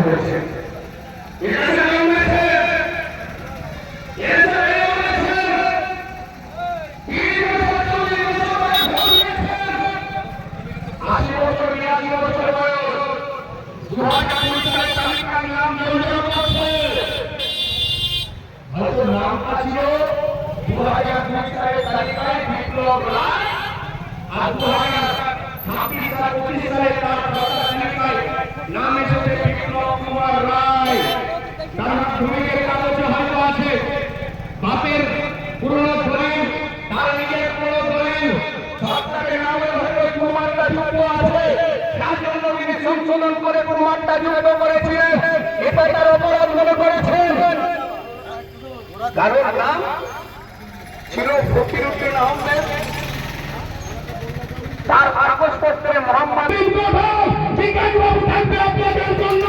হয়েছে। নামটা ছিল 2002 সালের তালিকায় বিপ্লব রায়, আর 2026 সাল 25 সালের তালিকায় নাম এসেছে বিপ্লব কুমার রায়। তার ভূমিকের কাগজে হয়তো আছে বাপের পুরনো দলিল, তার নিজের পুরনো দলিল, সরকারের নামে হয়তো প্রমাণটা যুক্ত আছে, তার জন্য তিনি সংশোধন করে প্রমাণটা যুক্ত করেছিলেন। এটা তার অপরাধ মনে করেছেন। কারণ নাম ছিল ফকিরউদ্দিন আহমেদ, তার কাগজপত্রে মোহাম্মদ। আপনাদের জন্য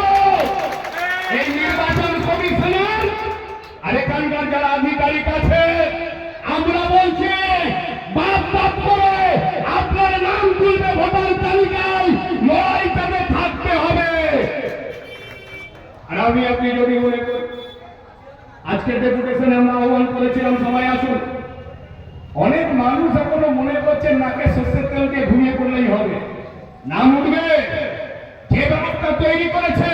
এই নির্বাচন কমিশনের আর এখানকার যারা আধিকারিক আছে, আমরা বলছি বাপ বাপ করে আপনার নাম তুলবে ভোটার তালিকায়, লড়াইটাতে থাকতে হবে। আর আমি আপনি যদি মনে করি আজকে ডেপুটেশনে আমরা আহ্বান করেছিলাম সবাই আসুন, অনেক মানুষ এখনো মনে করছেন নাকে সর্ষের তেলকে ঘুমিয়ে পড়লেই হবে, নাম উঠবে। যে ব্যবস্থা তৈরি করেছে,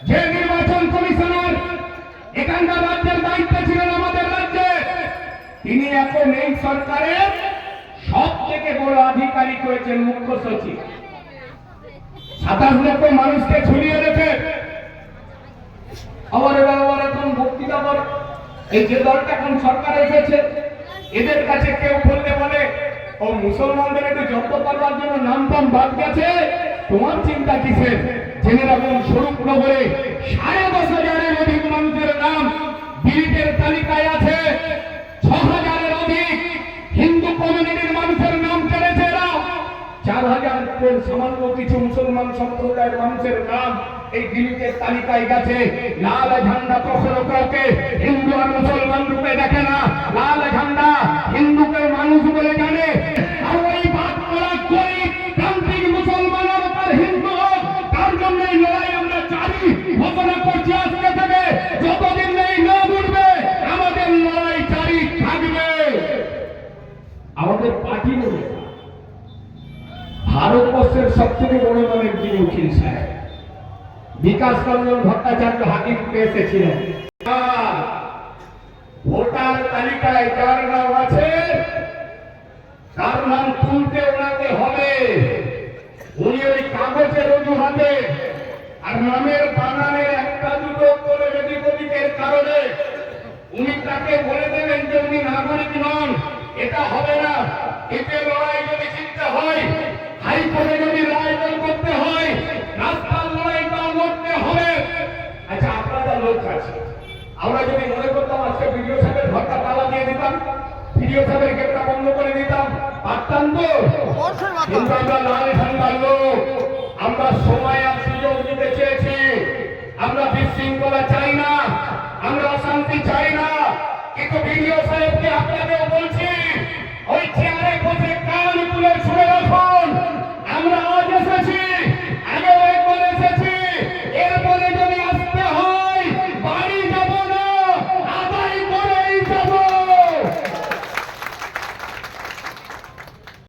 যে নির্বাচন কমিশনার এখানকার রাজ্যের দায়িত্বে ছিলেন আমাদের রাজ্যে, তিনি এখন এই সরকারের সব থেকে বড় আধিকারিক হয়েছেন মুখ্য সচিব। 27 লক্ষ মানুষকে ছড়িয়ে রেখে আবার এখন বক্তৃতা করে এই যে দলটা এখন সরকারে এসেছে, এদের কাছে কেউ বললে বলে ও মুসলমানদের একটু জব্দ করবার জন্য নাম টাম বাদ গেছে, তোমার চিন্তা কিসের? জেনে রাখুন স্বরূপনগরে 10,500-এর অধিক মানুষের নাম বিলিটের তালিকায় আছে। 6,000-এর অধিক হিন্দু কমিউনিটির মানুষের নাম কেড়েছে এরা। 4,000 সামান্য কিছু মুসলমান সম্প্রদায়ের মানুষের নাম এই বিলিটের তালিকায় গেছে। লাল ঝান্ডা কখনো কাউকে হিন্দু আর মুসলমান রূপে দেখে না, লাল ঝান্ডা হিন্দুকে মানুষ বলে জানে। আর ওই বাদ করা গরিব প্রান্তিক মুসলমান আর হিন্দু হোক, তার জন্য এই লড়াই আমরা জারি ঘোষণা করছি আজকে থেকে। যতদিন এই নাম উঠবে আমাদের লড়াই জারি থাকবে। আমাদের পার্টি বলে ভারতবর্ষের সবথেকে বড় মানের যিনি উকিল সাহেব বিকাশ রঞ্জন ভট্টাচার্য হাকিম পেয়েছিলেন। ভোটার তালিকায় যার নাম আছে তার নাম তুলতে ওনাকে হবে। উনি ওই কাগজের অজুহাতে আর নামের বানানের একটা দুটো করে যদি ওদিকের কারণে উনি তাকে বলে দেবেন যে উনি নাগরিক নন, এটা হবে না। এতে লড়াই যদি চিন্তা হয়, হাইকোর্টে যদি রায় বের করতে হয়, রাস্তার লড়াইটা লড়তে হবে। আচ্ছা, আপনারা লোক আছে, আমরা যদি মনে করতাম আজকে বিডিও সাহেবের ঘরটা তালা দিয়ে দিতাম, বিডিও সাহেবের গেটটা বন্ধ করে দিতাম, পারতাম তো? কিন্তু আমরা লাল ঝান্ডার লোক, আমরা সময় আর সুযোগ দিতে চেয়েছি। আমরা বিশৃঙ্খলা চাই না, আমরা অশান্তি চাই না। কিন্তু বিডিও সাহেবকে আপনাকেও বলছি, ওই চেয়ারে বসে কান তুলে শুনে